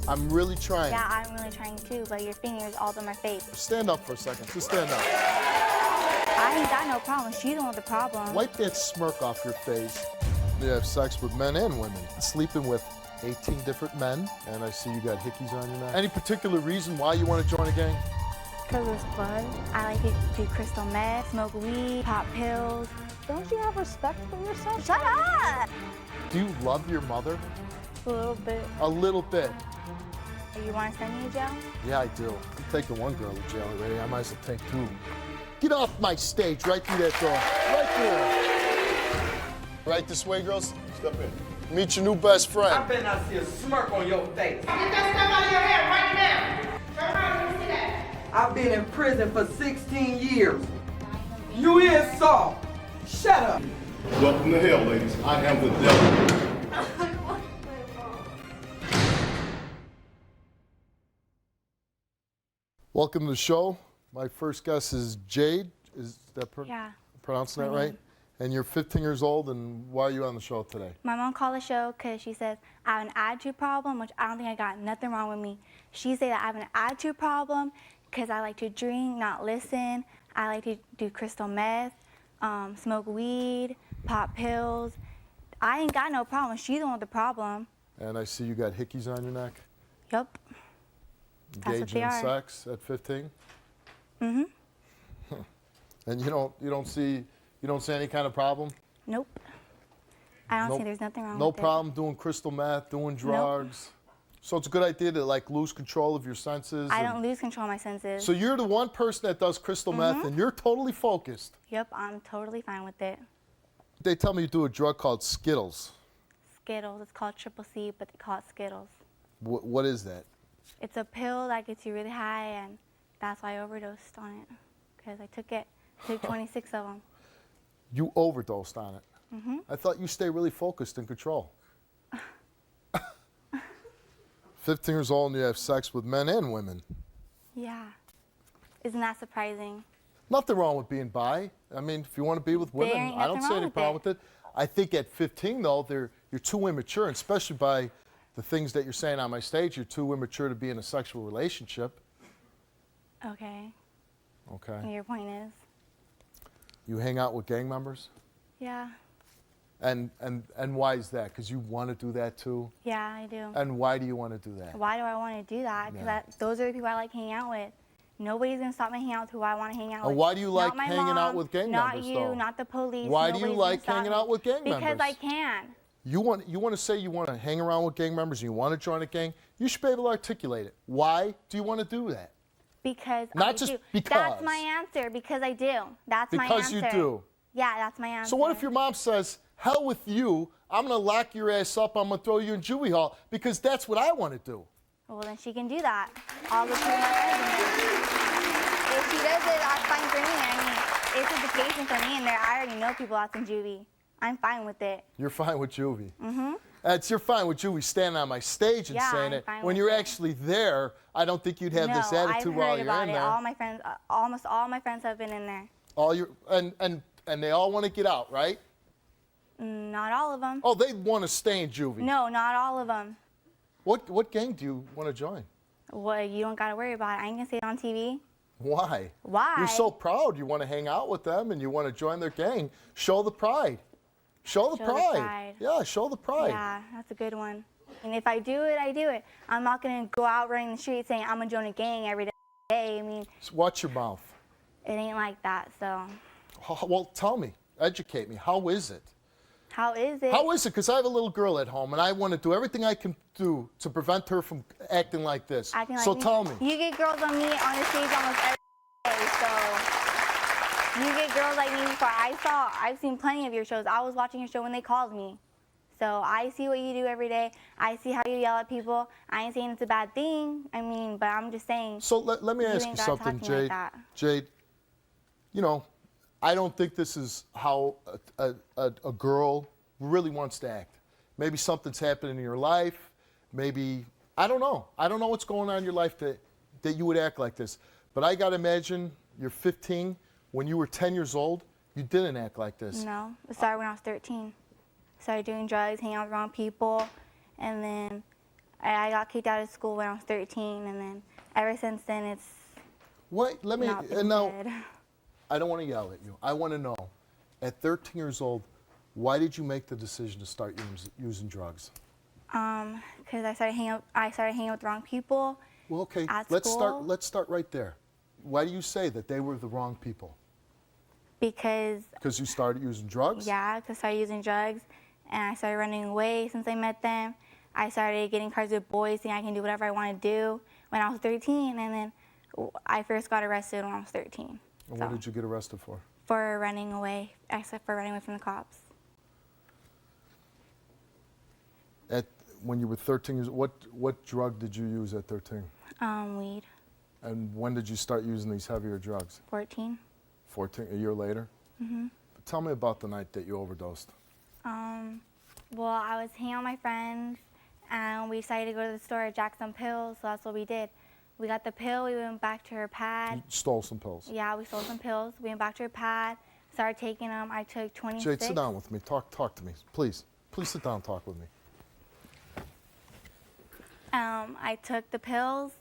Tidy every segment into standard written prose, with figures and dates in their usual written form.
I'm really trying. Yeah, I'm really trying too, but your finger's all over my face. Stand up for a second. Just stand up. I ain't got no problem. She's the one with the problem. Wipe that smirk off your face. You have sex with men and women. Sleeping with 18 different men, and I see you got hickeys on your neck. Any particular reason why you want to join a gang? Because it's fun. I like to do crystal meth, smoke weed, pop pills. Don't you have respect for yourself? Shut up! Do you love your mother? A little bit. A little bit. You want to send me to jail? Yeah, I do. I'm taking one girl to jail already. I might as well take two. Get off my stage, right through that door. Right there. Right this way, girls. Step in. Meet your new best friend. I better not see a smirk on your face. Get that stuff out of your hair right now. Turn around, let me see that. I've been in prison for 16 years. You is soft. Shut up. Welcome to hell, ladies. I am the devil. Welcome to the show. My first guest is Jade. Is that Yeah. pronouncing that My name. right? And you're 15 years old, and why are you on the show today? My mom called the show because she says I have an attitude problem, which I don't think I got nothing wrong with me. She said that I have an attitude problem because I like to drink, not listen. I like to do crystal meth, smoke weed, pop pills. I ain't got no problem. She's the one with the problem. And I see you got hickeys on your neck. Yup. That's what Engaging they in are. sex at 15. Mm-hmm. And you don't see any kind of problem. Nope. I don't Nope. see there's nothing wrong No with problem doing crystal meth, doing drugs. So it's a good idea to like lose control of your senses. it. I and- don't lose control of my senses. So you're the one person that does crystal meth, and you're totally focused. Yep, I'm totally fine with it. They tell me you do a drug called Skittles. Skittles, it's called Triple C, but they call it Skittles. What is that? It's a pill that gets you really high, and that's why I overdosed on it. Because I took 26 of them. You overdosed on it. Mm-hmm. I thought you stay really focused and control. 15 years old and you have sex with men and women. Yeah. Isn't that surprising? Nothing wrong with being bi. I mean, if you want to be with women, ain't I don't nothing see wrong any with problem with it. I think at 15, though, you're too immature, and especially by the things that you're saying on my stage, you're too immature to be in a sexual relationship. Okay. Okay. And your point is? You hang out with gang members? Yeah. And why is that? Because you want to do that too? Yeah, I do. And why do you want to do that? Why do I want to do that? Because Yeah. those are the people I like hanging out with. Nobody's going to stop me hanging out with who I want to hang out And with. why do you like Not my hanging out mom, with gang not members, you, though? not the police. Why do you Nobody's like gonna stop hanging me. out with gang Because members? I can. You want to say you want to hang around with gang members and you want to join a gang? You should be able to articulate it. Why do you want to do that? Because Not I just do. because. That's my answer. Because I do. That's my Because answer. you do. Yeah, that's my answer. So what if your mom says, hell with you, I'm going to lock your ass up, I'm going to throw you in juvie hall because that's what I want to do? Well, then she can do that. I'll go through my friends. If she does it, that's fine for me. I mean, it's education for me in there. I already know people that's in juvie. I'm fine with it. You're fine with juvie. Mm-hmm. You're fine with juvie standing on my stage and Yeah, saying I'm it. fine When with you're it. actually there, I don't think you'd have No, this attitude I've while heard you're about in it. there. All my friends, almost all my friends have been in there. And they all want to get out, right? Not all of them. Oh, they want to stay in juvie. No, not all of them. What gang do you want to join? Well, you don't got to worry about it. I ain't going to say it on TV. Why? Why? You're so proud. You want to hang out with them and you want to join their gang. Show the pride. Show the pride. Yeah, show the pride. Yeah, that's a good one. And if I do it, I do it. I'm not going to go out running the streets saying I'm going to join a gang every day. I mean, So watch your mouth. it ain't like that, so. Well, tell me. Educate me. How is it? How is it? How is it? Because I have a little girl at home, and I want to do everything I can do to prevent her from acting like this. Acting like So me? tell me. You get girls on me on the stage almost every day, so. You get girls like me before. I've seen plenty of your shows. I was watching your show when they called me. So I see what you do every day. I see how you yell at people. I ain't saying it's a bad thing. I mean, but I'm just saying. So let me ask you ain't gotta talk something, to me like Jade. that. Jade, you know, I don't think this is how a girl really wants to act. Maybe something's happening in your life. Maybe, I don't know. I don't know what's going on in your life that you would act like this. But I got to imagine you're 15. When you were 10 years old, you didn't act like this. No, it started when I was 13. Started doing drugs, hanging out with the wrong people, and then I got kicked out of school when I was 13, and then ever since then it's What? Let me. not been And now, good. I don't want to yell at you. I want to know, at 13 years old, why did you make the decision to start using drugs? Because I started hanging out with the wrong people. Well, okay. At Let's school? start right there. Why do you say that they were the wrong people? Because Because you started using drugs? yeah, because I started using drugs, and I started running away since I met them. I started getting cars with boys, thinking I can do whatever I want to do when I was 13, and then I first got arrested when I was 13. And what did you get arrested for? For running away, except for running away from the cops. When you were 13 years, what drug did you use at 13? Weed, And when did you start using these heavier drugs? 14. 14, a year later? Mm-hmm. But tell me about the night that you overdosed. Well, I was hanging out with my friends, and we decided to go to the store to jack some pills, so that's what we did. We got the pill, we went back to her pad. You stole some pills. Yeah, we stole some pills. We went back to her pad, started taking them. I took 26. Jade, sit down with me. Talk to me, please. Please sit down and talk with me. I took the pills,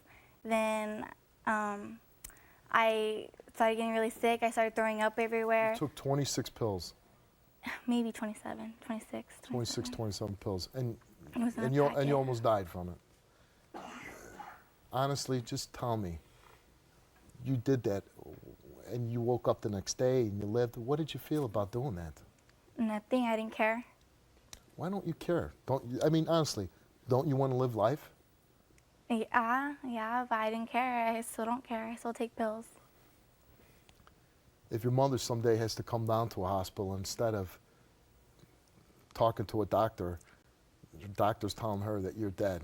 then I started getting really sick. I started throwing up everywhere. You took 26 pills. Maybe 27, 26. 26, 27 pills. And It was in a and you packet. almost died from it. Honestly, just tell me. You did that and you woke up the next day and you lived. What did you feel about doing that? Nothing, I didn't care. Why don't you care? I mean, honestly, don't you want to live life? Yeah, but I didn't care. I still don't care. I still take pills. If your mother someday has to come down to a hospital, instead of talking to a doctor, your doctor's telling her that you're dead.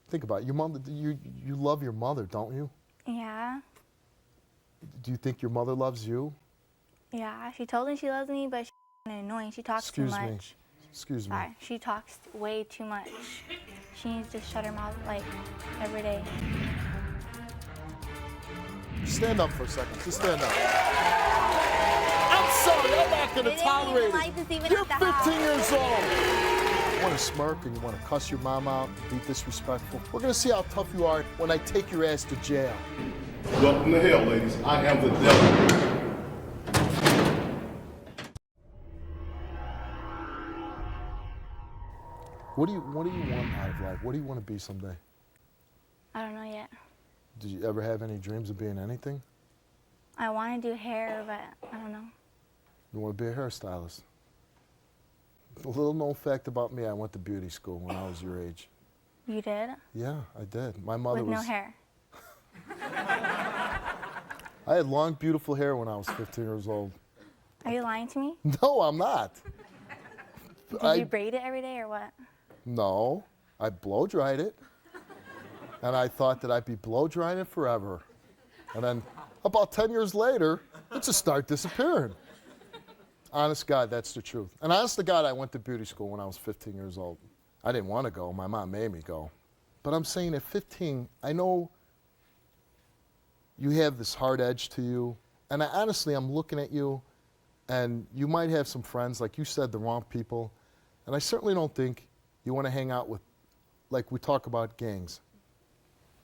Think about it. Your mother, you love your mother, don't you? Yeah, Do you think your mother loves you? yeah. She told me she loves me, but she's annoying. She talks Excuse too me. much. Excuse me. Sorry, she talks way too much. She needs to shut her mouth like every day. Stand up for a second. Just stand up. I'm sorry. I'm not going to They didn't tolerate even it. like this even You're at the 15 house. years old. You want to smirk and you want to cuss your mom out and be disrespectful. We're going to see how tough you are when I take your ass to jail. Welcome to hell, ladies. I am the devil. What do you want out of life? What do you want to be someday? I don't know yet. Did you ever have any dreams of being anything? I want to do hair, but I don't know. You want to be a hairstylist. A little known fact about me, I went to beauty school when I was your age. You did? Yeah, I did. My mother With was... no hair. I had long, beautiful hair when I was 15 years old. Are you lying to me? No, I'm not. Did you braid it every day or what? No, I blow dried it. And I thought that I'd be blow drying it forever. And then about 10 years later, it just started disappearing. Honest God, that's the truth. And honest to God, I went to beauty school when I was 15 years old. I didn't want to go. My mom made me go. But I'm saying at 15, I know you have this hard edge to you. And honestly, I'm looking at you, and you might have some friends, like you said, the wrong people. And I certainly don't think you want to hang out with, like we talk about gangs.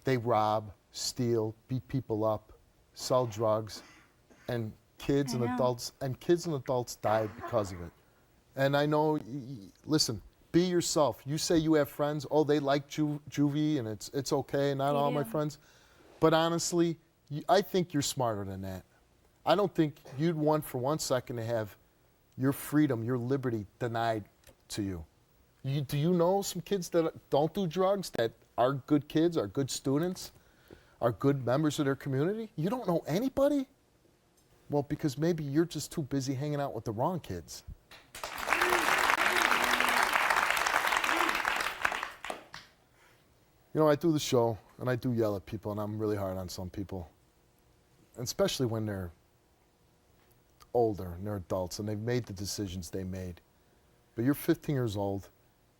They rob, steal, beat people up, sell drugs, and kids and adults die because of it. And I know, listen, be yourself. You say you have friends. Oh, they like juvie, and it's okay. Not all my friends. But honestly, I think you're smarter than that. I don't think you'd want for 1 second to have your freedom, your liberty denied to you. Do you know some kids that don't do drugs, that are good kids, are good students, are good members of their community? You don't know anybody? Well, because maybe you're just too busy hanging out with the wrong kids. You know, I do the show, and I do yell at people, and I'm really hard on some people. And especially when they're older, and they're adults, and they've made the decisions they made. But you're 15 years old,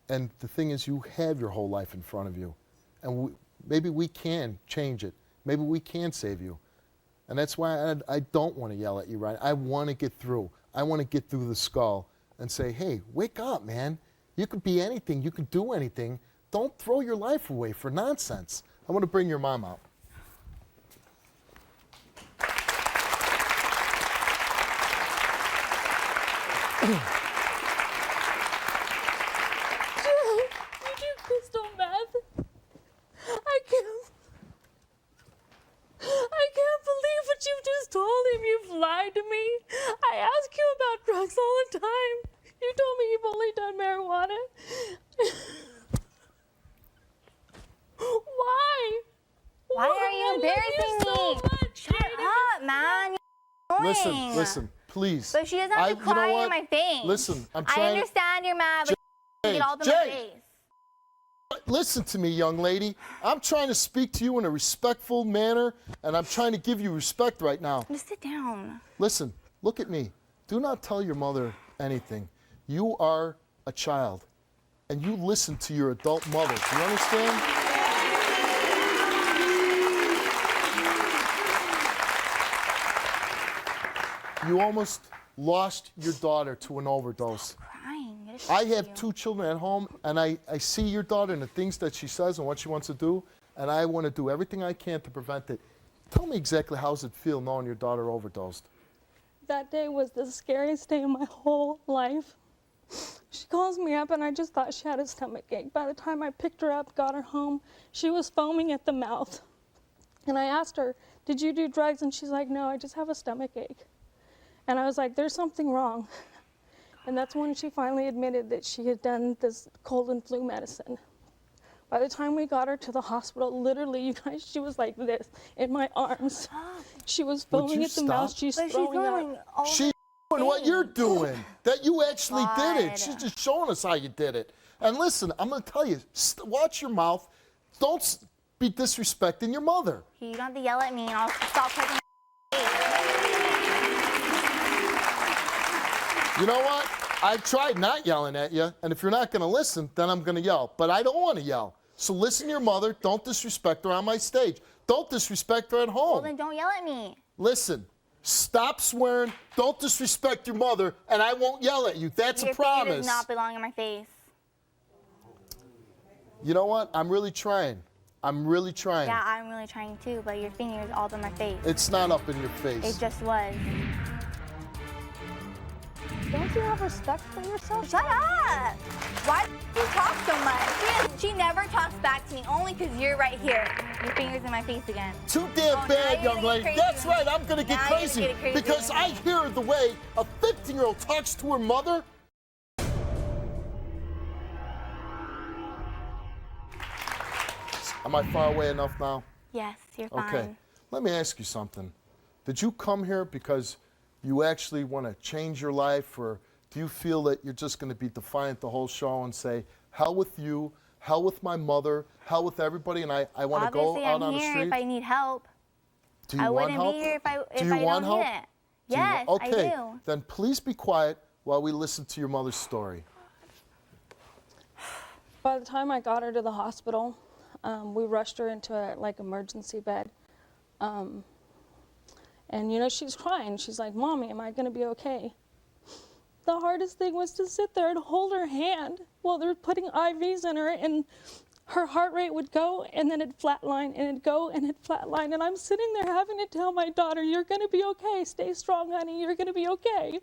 and the thing is, you have your whole life in front of you. And maybe we can change it. Maybe we can save you. And that's why I don't want to yell at you, right? I want to get through. I want to get through the skull and say, hey, wake up, man. You could be anything. You could do anything. don't throw your life away for nonsense. I want to bring your mom out. You do crystal meth. I can't believe what you've just told him. You've lied to me. I ask you about drugs all the time. You told me you've only done marijuana. Why? Why are you I love embarrassing you so me? much. Shut up, man. You're annoying. Listen, please. But she doesn't have to you know cry what? in my face. Listen, I'm I trying. understand you're mad, but you get all up in my Jay. face. Listen to me, young lady. I'm trying to speak to you in a respectful manner, and I'm trying to give you respect right now. Just sit down. Listen, look at me. Do not tell your mother anything. You are a child, and you listen to your adult mother. Do you understand? You almost lost your daughter to an overdose. Crying. Get I ashamed have of you. 2 children at home, and I see your daughter and the things that she says and what she wants to do, and I want to do everything I can to prevent it. Tell me exactly how does it feel knowing your daughter overdosed? That day was the scariest day of my whole life. She calls me up and I just thought she had a stomach ache. By the time I picked her up, got her home, she was foaming at the mouth. And I asked her, "Did you do drugs?" And she's like, "No, I just have a stomach ache." And I was like, "There's something wrong." And that's when she finally admitted that she had done this cold and flu medicine. By the time we got her to the hospital, literally, you guys, she was like this in my arms. She was Would foaming you at the stop? mouth. She's But she's throwing doing up. all She the doing what you're things. doing, that you actually did it. God. She's just showing us how you did it. And listen, I'm going to tell you, watch your mouth. Don't be disrespecting your mother. You don't have to yell at me and I'll stop touching my face. You know what? I've tried not yelling at you, and if you're not going to listen, then I'm going to yell. But I don't want to yell. So listen to your mother. Don't disrespect her on my stage. Don't disrespect her at home. Well, then don't yell at me. Listen, stop swearing. Don't disrespect your mother, and I won't yell at you. That's Your a finger promise. does not belong in my face. You know what? I'm really trying. I'm really trying. Yeah, I'm really trying too, but your finger is all up in my face. It's not up in your face. It just was. Don't you have respect for yourself? Shut up! Why do you talk so much? She never talks back to me, only because you're right here. Your finger's in my face again. Too damn Oh, now bad, you're young gonna lady. get That's crazy. right. I'm going to get Now you're crazy, gonna get crazy because with I me. hear the way a 15-year-old talks to her mother. Am I far away enough now? Yes, you're fine. Okay. Let me ask you something. Did you come here because you actually want to change your life, or do you feel that you're just going to be defiant the whole show and say, hell with you, hell with my mother, hell with everybody, and I want to go Obviously, out I'm on the here street? if I need help. Do you I want wouldn't help? be here if I Do you want don't help? need it. Do you Yes, want- okay, I do. then please be quiet while we listen to your mother's story. By the time I got her to the hospital, we rushed her into a emergency bed. And you know, she's crying. She's like, "Mommy, am I going to be okay?" The hardest thing was to sit there and hold her hand while they're putting IVs in her, and her heart rate would go and then it'd flatline and it'd go and it'd flatline. And I'm sitting there having to tell my daughter, "You're going to be okay. Stay strong, honey. You're going to be okay."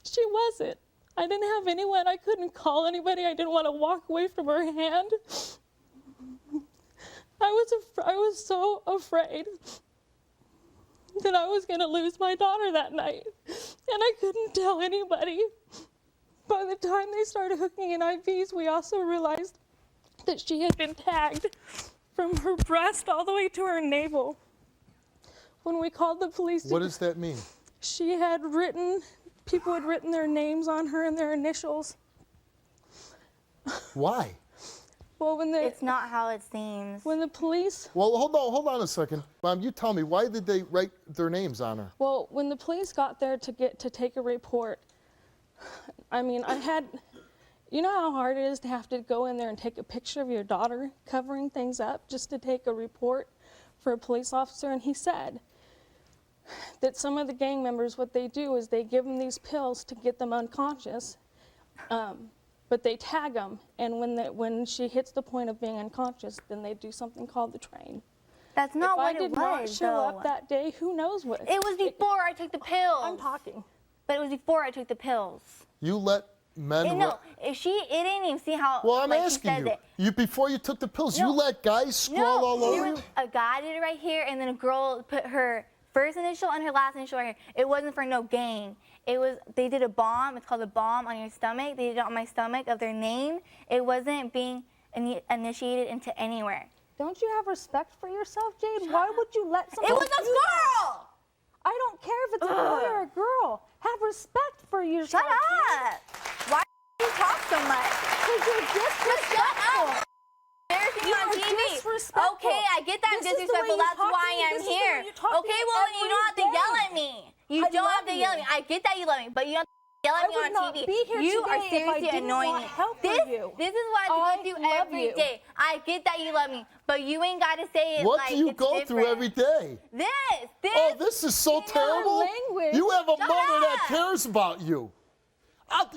She wasn't. I didn't have anyone. I couldn't call anybody. I didn't want to walk away from her hand. I was so afraid that I was going to lose my daughter that night, and I couldn't tell anybody. By the time they started hooking in IVs, we also realized that she had been tagged from her breast all the way to her navel. When we called the police, What does that mean? people had written their names on her and their initials. Why? Well, It's not how it seems. when the police Well, hold on a second. Mom, you tell me, why did they write their names on her? Well, when the police got there to take a report, I mean, you know how hard it is to have to go in there and take a picture of your daughter covering things up just to take a report for a police officer? And he said that some of the gang members, what they do is they give them these pills to get them unconscious. but they tag them, and when she hits the point of being unconscious, then they do something called the train. That's not If what I did it not was, show though. up that day, who knows what? It was before I took the pills. I'm talking. But it was before I took the pills. You let men. And no, if it didn't even see how. Well, I'm like, she asking says you. it. You before you took the pills, No. you let guys scrawl all there over was you. a guy did it right here, and then a girl put her first initial and her last initial right here. It wasn't for no gain. It was, they did a bomb. It's called a bomb on your stomach. They did it on my stomach of their name. It wasn't being initiated into anywhere. Don't you have respect for yourself, Jade? Why would you let someone? It was a do that? girl! I don't care if it's a boy or a girl. Have respect for yourself. Shut up! Why do you talk so much? Because you're disrespectful. Embarrassing You on are TV. disrespectful. Okay, I get that I'm This is the way disrespectful. you That's talk to why me. I'm This is the here. way you talk to Okay, me well, then you don't have to every yell day. at me. You I don't love have to yell at me. you. I get that you love me, but you don't have to yell at I me would on not TV. be here You are today if I seriously didn't annoying want me. help for you. This is what I I have to go through love every you. day. I get that you love me, but you ain't got to say it What like do you it's go different. through every day? This. Oh, this is so terrible. language. You have a Shut mother that up. cares about you.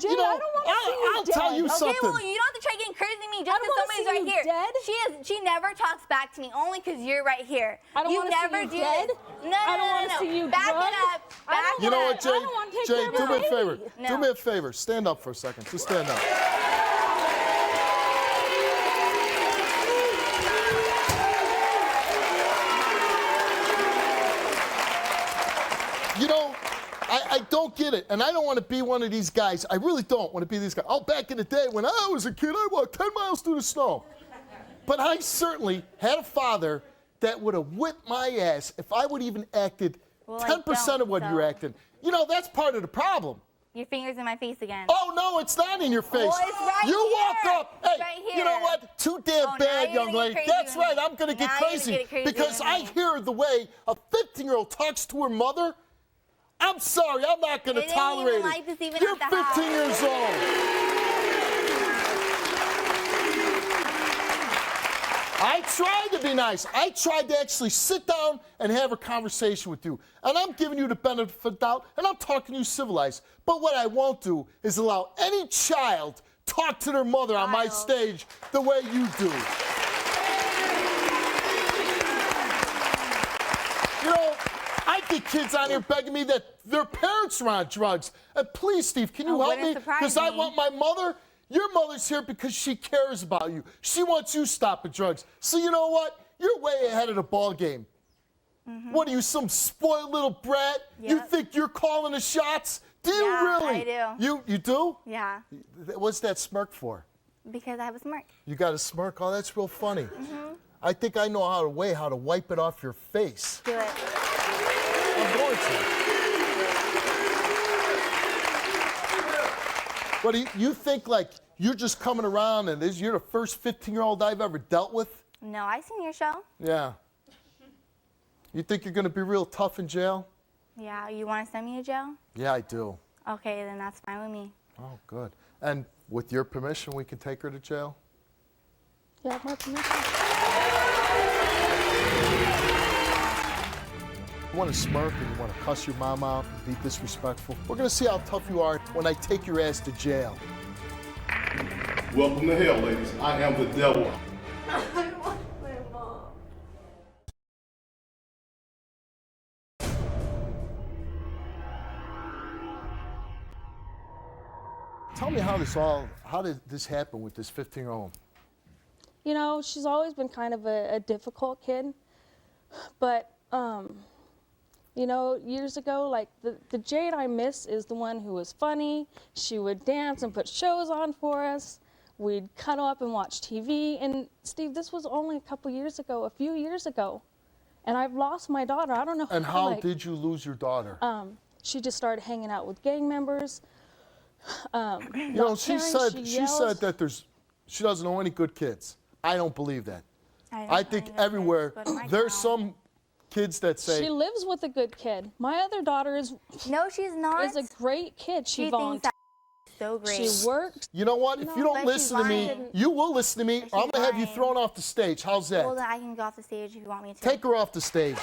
Jade, I don't wanna see you I'll tell dead. you Okay, something. well, you don't have to try getting crazy with me just I don't because wanna somebody's see right you here. dead. She never talks back to me, only because you're right here. I don't you wanna see never you do dead. This. No, I don't no, wanna no, no. see you Back drugged. it up. I Back don't it You know up. what, Jay? I don't wanna take Jay, care of do me a my favor. baby. No. Do me a favor. Stand up for a second. Just stand up. You know, I don't get it, and I don't want to be one of these guys. I really don't want to be these guys. Oh, back in the day when I was a kid, I walked 10 miles through the snow. But I certainly had a father that would have whipped my ass if I would even acted Well, I 10% don't, of what so. you're acting. You know, that's part of the problem. Your finger's in my face again. Oh, no, it's not in your face. Well, it's right you walk here. up. Hey, It's right you know here. what? Too damn Oh, now bad, you're young gonna lady. get crazy That's with right. me. I'm going to get Now you're gonna crazy get crazy because with I me. hear the way a 15-year-old talks to her mother. I'm sorry. I'm not going to It ain't tolerate even it. like this even You're at the 15 house. years old. I tried to be nice. I tried to actually sit down and have a conversation with you. And I'm giving you the benefit of the doubt, and I'm talking to you civilized. But what I won't do is allow any child talk to their mother on my Child. stage the way you do. You know, I get kids on here begging me that their parents are on drugs. And please, Steve, can you Oh, help wouldn't me? surprise Because I me. want my mother. Your mother's here because she cares about you. She wants you stopping drugs. So you know what? You're way ahead of the ball game. What are you, some spoiled little brat? You Yep. think you're calling the shots? Do you Yeah, really? I do. You do? Yeah, What's that smirk for? because I have a smirk. You got a smirk? Oh, that's real funny. I think I know how to wipe it off your face. Do it. I'm going to. But you think like you're just coming around and you're the first 15-year-old I've ever dealt with? No, I seen your show. Yeah. You think you're going to be real tough in jail? Yeah, you want to send me to jail? Yeah, I do. Okay, then that's fine with me. Oh, good. And with your permission, we can take her to jail? You have my permission. You want to smirk and you want to cuss your mom out and be disrespectful? We're going to see how tough you are when I take your ass to jail. Welcome to hell, ladies. I am the devil. I want my mom. Tell me how did this happen with this 15-year-old? You know, she's always been kind of a difficult kid, but you know, years ago, like the Jade I miss is the one who was funny. She would dance and put shows on for us. We'd cuddle up and watch TV. And Steve, this was only a few years ago, and I've lost my daughter. I don't know. And how like, did you lose your daughter? she just started hanging out with gang members. You know, she said that she doesn't know any good kids. I don't believe that. I think everywhere there's some kids that say She lives with a good kid. My other daughter is No, she's not. a great kid. she thinks volunteers. that's so great. She works. You know what? If you don't but listen to she's me, lying. you will listen to me, But or I'm she's going to have you lying. thrown off the stage. How's that? Well, then I can go off the stage if you want me to. Take her off the stage.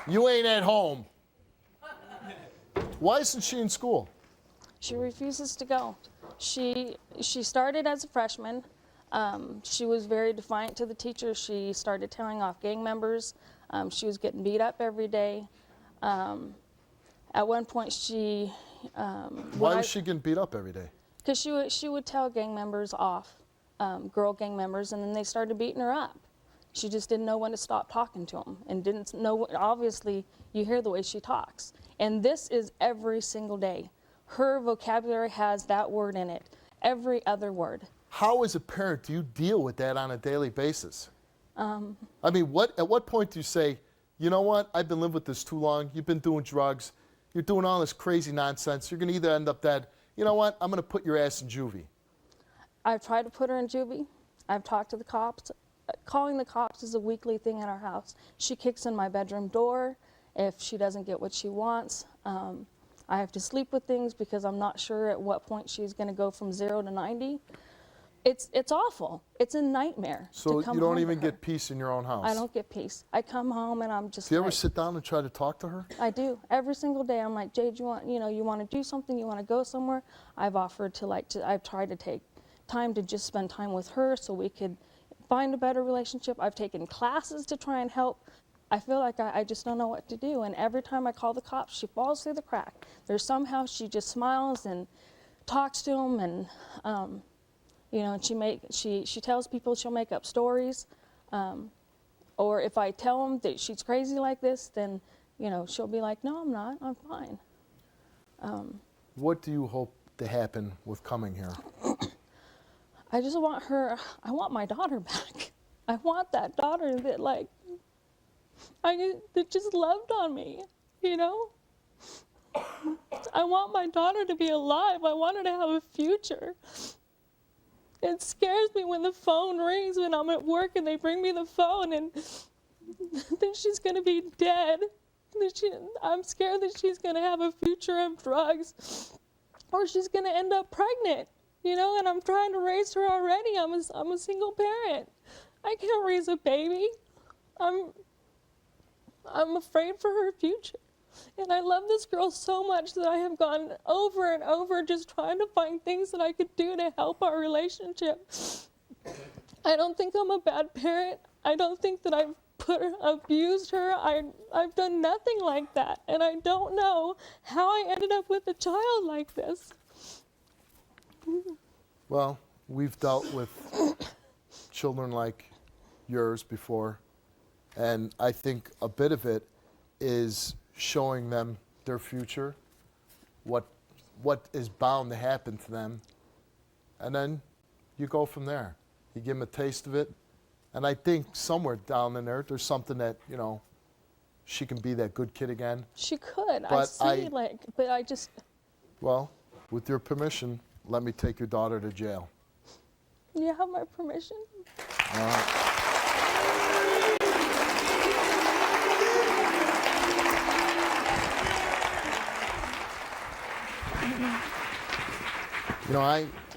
You ain't at home. Why isn't she in school? She refuses to go. She started as a freshman. She was very defiant to the teacher. She started telling off gang members. She was getting beat up every day. At one point, she Why was she getting beat up every day? because she would tell gang members off, girl gang members, and then they started beating her up. She just didn't know when to stop talking to them, and didn't know. Obviously, you hear the way she talks, and this is every single day. Her vocabulary has that word in it. Every other word. How, as a parent, do you deal with that on a daily basis? I mean, at what point do you say, you know what, I've been living with this too long, you've been doing drugs, you're doing all this crazy nonsense, you're going to either end up dead, you know what, I'm going to put your ass in juvie. I've tried to put her in juvie. I've talked to the cops. Calling the cops is a weekly thing in our house. She kicks in my bedroom door if she doesn't get what she wants. I have to sleep with things because I'm not sure at what point she's going to go from 0 to 90. It's awful. It's a nightmare. So to come you don't home to even her. get peace in your own house? I don't get peace. I come home and I'm just Do you ever like, sit down and try to talk to her? I do. Every single day I'm like, Jade, you want to do something? You want to go somewhere? I've offered to I've tried to take time to just spend time with her so we could find a better relationship. I've taken classes to try and help. I feel like I just don't know what to do. And every time I call the cops, she falls through the crack. There's somehow she just smiles and talks to them, and and she tells people she'll make up stories. Or if I tell them that she's crazy like this, then she'll be like, no, I'm not. I'm fine. What do you hope to happen with coming here? I just want her. I want my daughter back. I want that daughter that that just loved on me, I want my daughter to be alive. I want her to have a future. It scares me when the phone rings when I'm at work and they bring me the phone and then she's going to be dead. I'm scared that she's going to have a future of drugs or she's going to end up pregnant, and I'm trying to raise her already. I'm a single parent. I can't raise a baby. I'm afraid for her future. And I love this girl so much that I have gone over and over just trying to find things that I could do to help our relationship. I don't think I'm a bad parent. I don't think that I've abused her. I've done nothing like that. And I don't know how I ended up with a child like this. Well, we've dealt with children like yours before, and I think a bit of it is showing them their future, what is bound to happen to them, and then you go from there. You give them a taste of it, and I think somewhere down in there's something that, she can be that good kid again. She could. But but I just... Well, with your permission, let me take your daughter to jail. You have my permission? All right.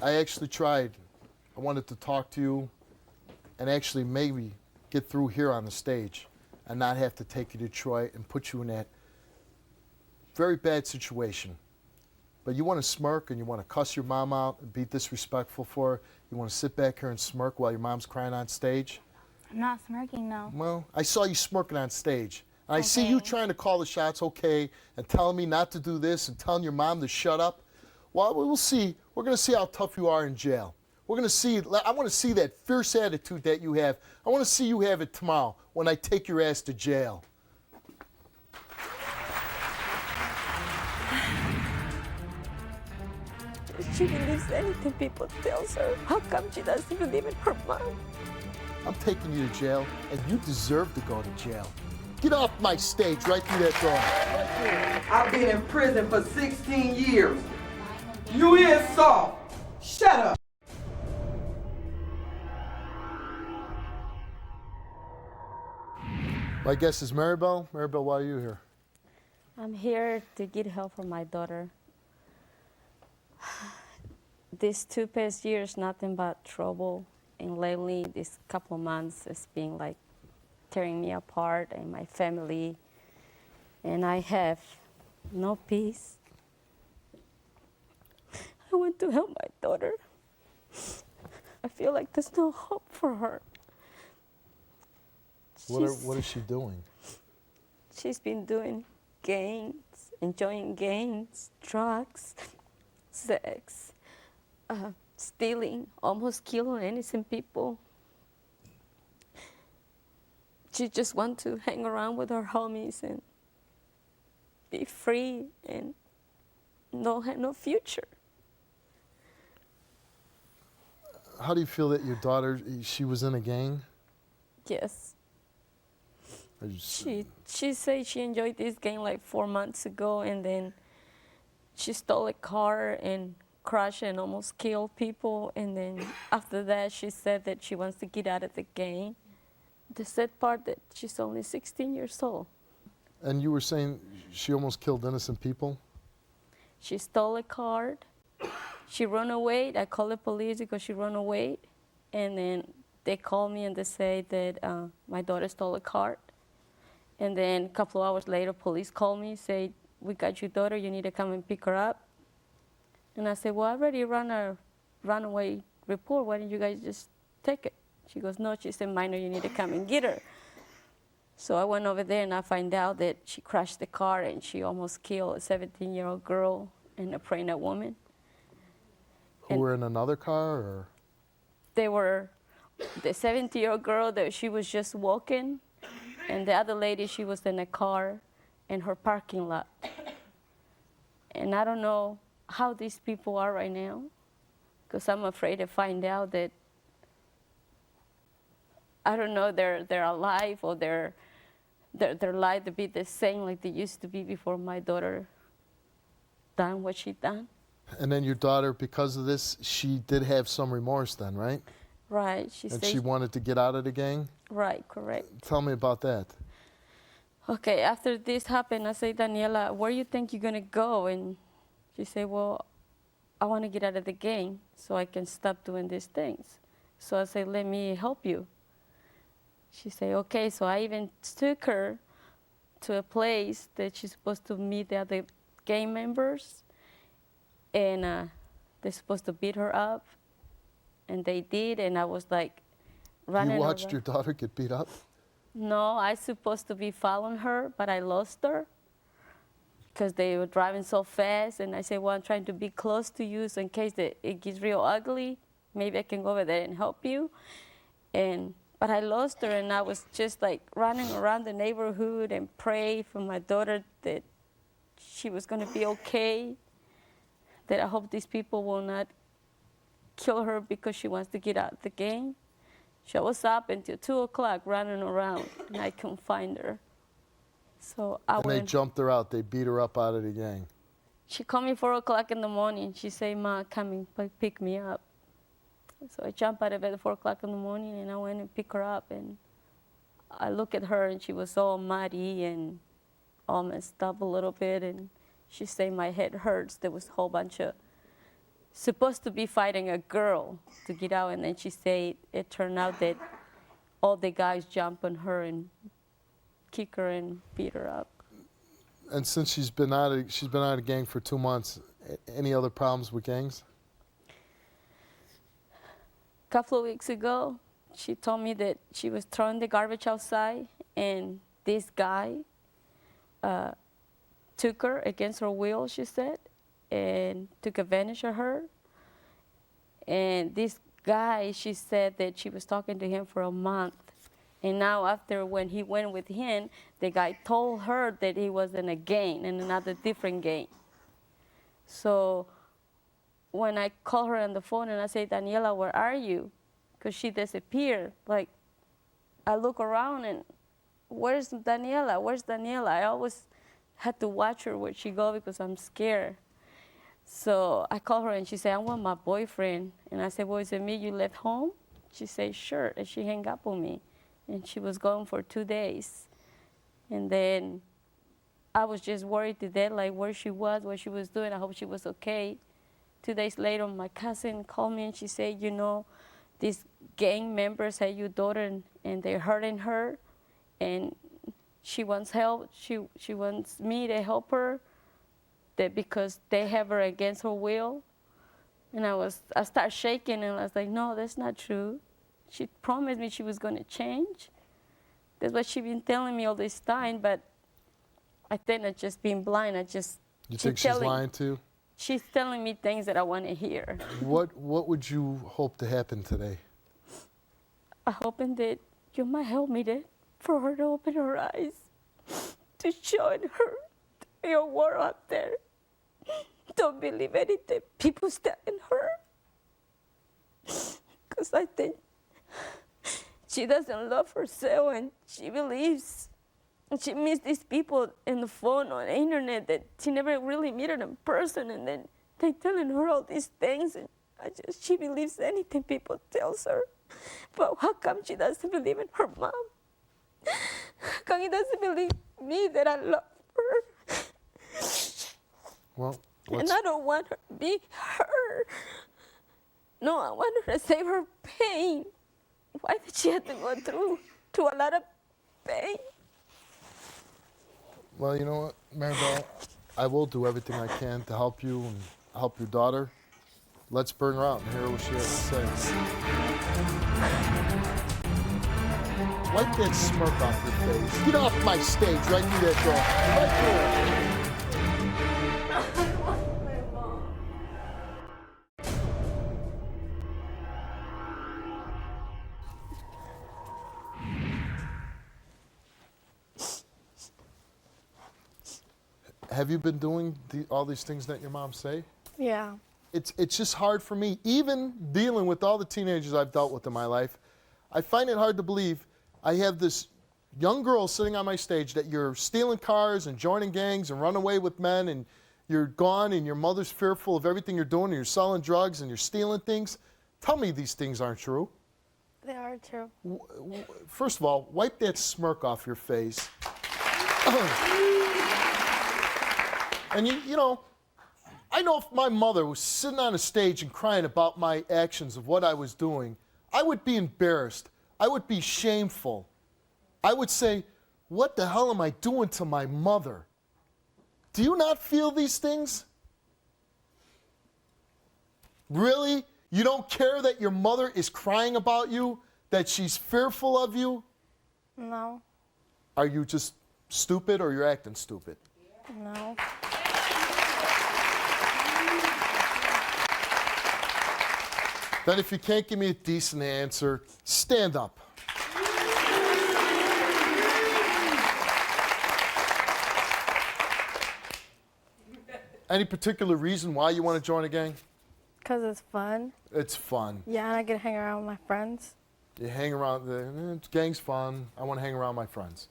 I actually tried. I wanted to talk to you and actually maybe get through here on the stage and not have to take you to Detroit and put you in that very bad situation. But you want to smirk and you want to cuss your mom out and be disrespectful for her. You want to sit back here and smirk while your mom's crying on stage. I'm not smirking, no. Well, I saw you smirking on stage. And I see Okay. you trying to call the shots, okay, and telling me not to do this and telling your mom to shut up. Well, we'll see. We're going to see how tough you are in jail. We're going to see. I want to see that fierce attitude that you have. I want to see you have it tomorrow when I take your ass to jail. She believes anything people tells her. How come she doesn't believe in her mom? I'm taking you to jail, and you deserve to go to jail. Get off my stage right through that door. I've been in prison for 16 years. You is soft. Shut up. My guest is Maribel. Maribel, why are you here? I'm here to get help for my daughter. These 2 past years, nothing but trouble. And lately, this couple of months, it's been like tearing me apart and my family. and I have no peace. I want to help my daughter. I feel like there's no hope for her. What is she doing? She's been doing gangs, enjoying gangs, drugs, sex, stealing, almost killing innocent people. She just wants to hang around with her homies and be free and have no future. How do you feel that your daughter, she was in a gang? Yes. Or you s- She said she enjoyed this game like 4 months ago, and then she stole a car and crashed and almost killed people. And then after that, she said that she wants to get out of the game. The sad part that she's only 16 years old. And you were saying she almost killed innocent people? She stole a car. She ran away. I called the police because she ran away. And then they called me and they say that my daughter stole a car. And then a couple of hours later, police called me, say, we got your daughter, you need to come and pick her up. And I said, well, I already run a runaway report. Why don't you guys just take it? She goes, no, she's a minor, you need to come and get her. So I went over there and I find out that she crashed the car and she almost killed a 17-year-old girl and a pregnant woman. Who were in another car, or? They were the 70-year-old girl that she was just walking, and the other lady, she was in a car in her parking lot. And I don't know how these people are right now, because I'm afraid to find out that, I don't know, they're alive or their life to be the same like they used to be before my daughter done what she done. And then your daughter, because of this, she did have some remorse then, right? Right, she And said. she wanted to get out of the gang? Right, correct. Tell me about that. Okay, after this happened, I said, Daniela, where you think you're gonna go? And she said, well, I want to get out of the gang so I can stop doing these things. So I said, let me help you. She said, okay. So I even took her to a place that she's supposed to meet the other gang members, and they're supposed to beat her up, and they did, and I was like running You watched around. your daughter get beat up? No, I supposed to be following her, but I lost her because they were driving so fast. And I said, well, I'm trying to be close to you, so in case it gets real ugly, maybe I can go over there and help you. But I lost her, and I was just like running around the neighborhood and pray for my daughter that she was going to be okay, that I hope these people will not kill her because she wants to get out of the game. She was up until 2 o'clock running around, and I couldn't find her. So I And they went. jumped her out. They beat her up out of the gang. She called me 4 o'clock in the morning. She said, Ma, come and pick me up. So I jumped out of bed at 4 o'clock in the morning, and I went and picked her up. And I looked at her, and she was all muddy and all messed up a little bit. And she said, my head hurts. There was a whole bunch of supposed to be fighting a girl to get out, and then she said it turned out that all the guys jumped on her and kick her and beat her up. And since she's been out of the gang for 2 months, any other problems with gangs? A couple of weeks ago, she told me that she was throwing the garbage outside, and this guy took her against her will, she said, and took advantage of her. And this guy, she said that she was talking to him for a month. And now after when he went with him, the guy told her that he was in a gang, in another different gang. So when I called her on the phone and I said, Daniela, where are you? Because she disappeared. Like, I look around and where's Daniela? Where's Daniela? I always had to watch her where she go because I'm scared. So I called her and she said, I'm with my boyfriend. And I said, well, is it me you left home? She said, sure. And she hung up on me. And she was gone for 2 days. And then I was just worried to death, like where she was, what she was doing. I hope she was okay. 2 days later, my cousin called me and she said, you know, these gang members had your daughter and they're hurting her. And she wants help. She wants me to help her, that because they have her against her will. And I started shaking, and I was like, no, that's not true. She promised me she was going to change. That's what she's been telling me all this time, but I think I'm just being blind. You think she's lying to you? She's telling me things that I want to hear. What would you hope to happen today? I'm hoping that you might help me for her to open her eyes, to show her your world out there. Don't believe anything people telling her. Because I think she doesn't love herself, and she believes, and she meets these people in the phone or the internet that she never really met in person, and then they telling her all these things, and she believes anything people tells her. But how come she doesn't believe in her mom? How come he doesn't believe me that I love her? Well, and I don't want her to be her. No, I want her to save her pain. Why did she have to go through a lot of pain? well, you know what, Maribel, I will do everything I can to help you and help your daughter. Let's bring her out and hear what she has to say. Wipe that smirk off your face. Get off my stage right through that door. Right through it. Have you been doing all these things that your mom say? Yeah. It's just hard for me, even dealing with all the teenagers I've dealt with in my life. I find it hard to believe I have this young girl sitting on my stage that you're stealing cars and joining gangs and running away with men, and you're gone and your mother's fearful of everything you're doing, and you're selling drugs and you're stealing things. Tell me these things aren't true. They are true. First of all, wipe that smirk off your face. And you know, I know if my mother was sitting on a stage and crying about my actions of what I was doing, I would be embarrassed. I would be shameful. I would say, what the hell am I doing to my mother? Do you not feel these things? Really? You don't care that your mother is crying about you? That she's fearful of you? No. Are you just stupid, or you're acting stupid? No. Then if you can't give me a decent answer, stand up. Any particular reason why you want to join a gang? Because it's fun. It's fun. Yeah, and I get to hang around with my friends. You hang around, gang's fun. I want to hang around my friends.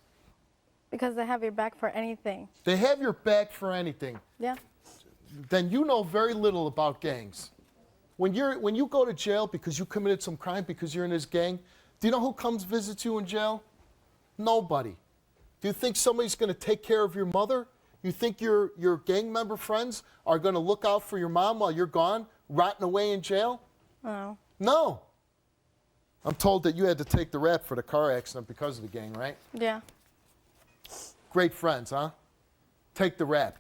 Because they have your back for anything. They have your back for anything. Yeah. Then you know very little about gangs. When you go to jail because you committed some crime because you're in this gang, do you know who comes visit you in jail? Nobody. Do you think somebody's going to take care of your mother? You think your gang member friends are going to look out for your mom while you're gone, rotting away in jail? No. No. I'm told that you had to take the rap for the car accident because of the gang, right? Yeah. Great friends, huh? Take the rap.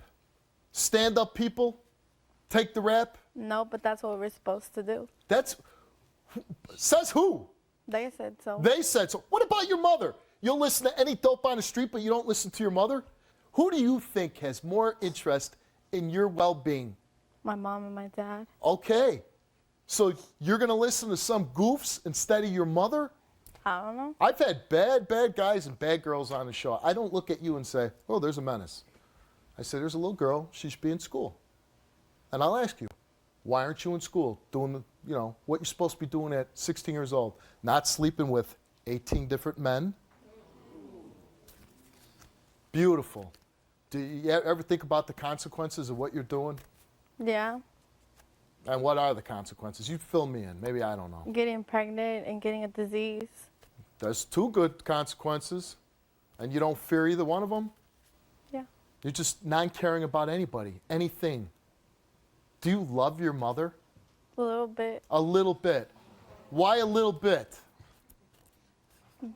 Stand-up people, take the rap. No, but that's what we're supposed to do. Says who? They said so. They said so. What about your mother? You'll listen to any dope on the street, but you don't listen to your mother? Who do you think has more interest in your well-being? My mom and my dad. Okay. So you're going to listen to some goofs instead of your mother? I don't know. I've had bad guys and bad girls on the show. I don't look at you and say, oh, there's a menace. I say, there's a little girl. She should be in school. And I'll ask you, why aren't you in school doing what you're supposed to be doing at 16 years old? Not sleeping with 18 different men. Beautiful. Do you ever think about the consequences of what you're doing? Yeah. And what are the consequences? You fill me in. Maybe I don't know. Getting pregnant and getting a disease. There's two good consequences. And you don't fear either one of them? Yeah. You're just non-caring about anybody, anything. Do you love your mother? A little bit. A little bit. Why a little bit?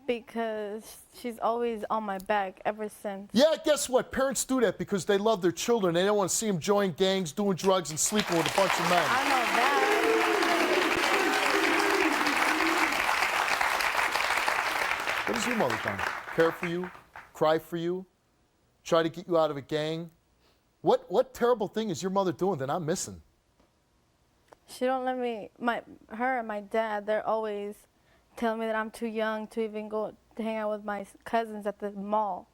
Because she's always on my back ever since. Yeah, guess what? Parents do that because they love their children. They don't want to see them join gangs, doing drugs, and sleeping with a bunch of men. I know that. What has your mother done? Care for you? Cry for you? Try to get you out of a gang? What terrible thing is your mother doing that I'm missing? She don't let me, her and my dad, they're always telling me that I'm too young to even go to hang out with my cousins at the mall.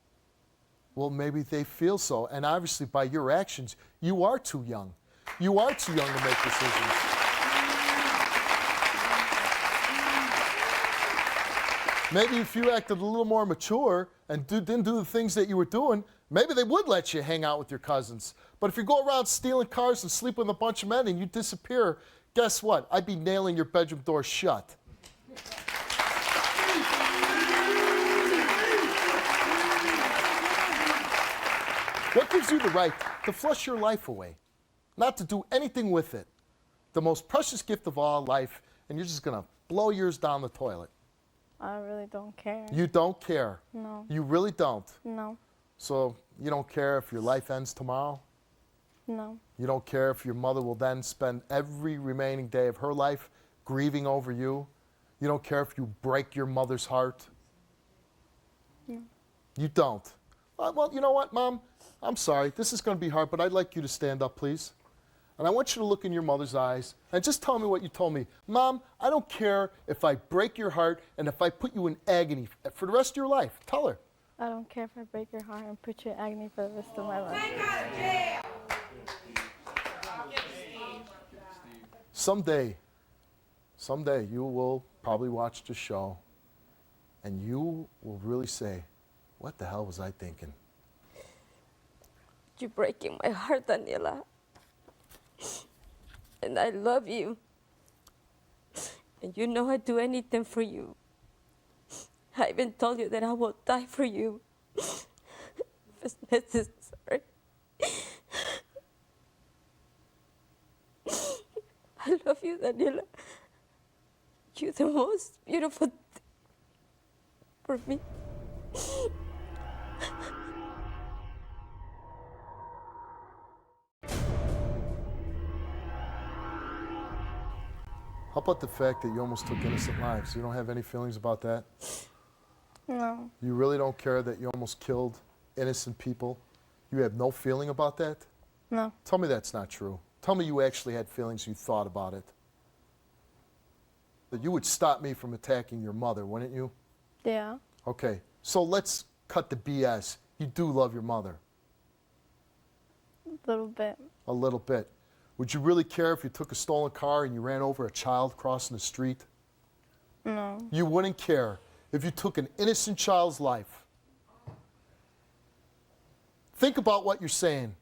Well, maybe they feel so, and obviously by your actions, you are too young. You are too young to make decisions. Maybe if you acted a little more mature and didn't do the things that you were doing, maybe they would let you hang out with your cousins. But if you go around stealing cars and sleep with a bunch of men and you disappear, guess what? I'd be nailing your bedroom door shut. What gives you the right to flush your life away, not to do anything with it? The most precious gift of all, life, and you're just going to blow yours down the toilet. I really don't care. You don't care? No. You really don't? No. So you don't care if your life ends tomorrow? No. You don't care if your mother will then spend every remaining day of her life grieving over you? You don't care if you break your mother's heart? No. You don't? Well, you know what, Mom? I'm sorry. This is going to be hard, but I'd like you to stand up, please. And I want you to look in your mother's eyes and just tell me what you told me. Mom, I don't care if I break your heart and if I put you in agony for the rest of your life. Tell her. I don't care if I break your heart and put you in agony for the rest of my life. Someday you will probably watch the show and you will really say, what the hell was I thinking? You're breaking my heart, Daniela. And I love you. And you know I'd do anything for you. I even told you that I will die for you. If it's necessary. I love you, Daniela. You're the most beautiful thing for me. How about the fact that you almost took innocent lives? You don't have any feelings about that? No. You really don't care that you almost killed innocent people? You have no feeling about that? No. Tell me that's not true. Tell me you actually had feelings, you thought about it. That you would stop me from attacking your mother, wouldn't you? Yeah. Okay, so let's cut the BS. You do love your mother. A little bit. A little bit. Would you really care if you took a stolen car and you ran over a child crossing the street? No. You wouldn't care if you took an innocent child's life. Think about what you're saying.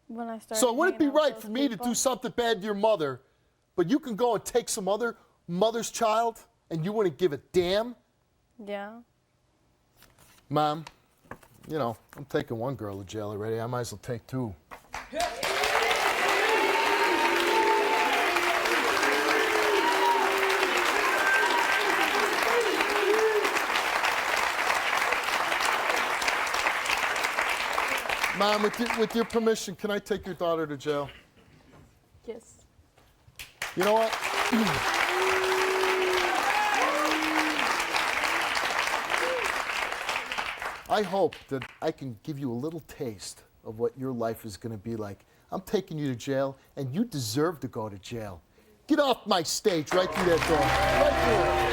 When I started So would it be hanging out with right those for me to people- do something bad to your mother, but you can go and take some other mother's child and you wouldn't give a damn? Yeah. Mom, you know, I'm taking one girl to jail already. I might as well take two. Mom, with your permission, can I take your daughter to jail? Yes. You know what? I hope that I can give you a little taste of what your life is going to be like. I'm taking you to jail, and you deserve to go to jail. Get off my stage right through that door. Right through it.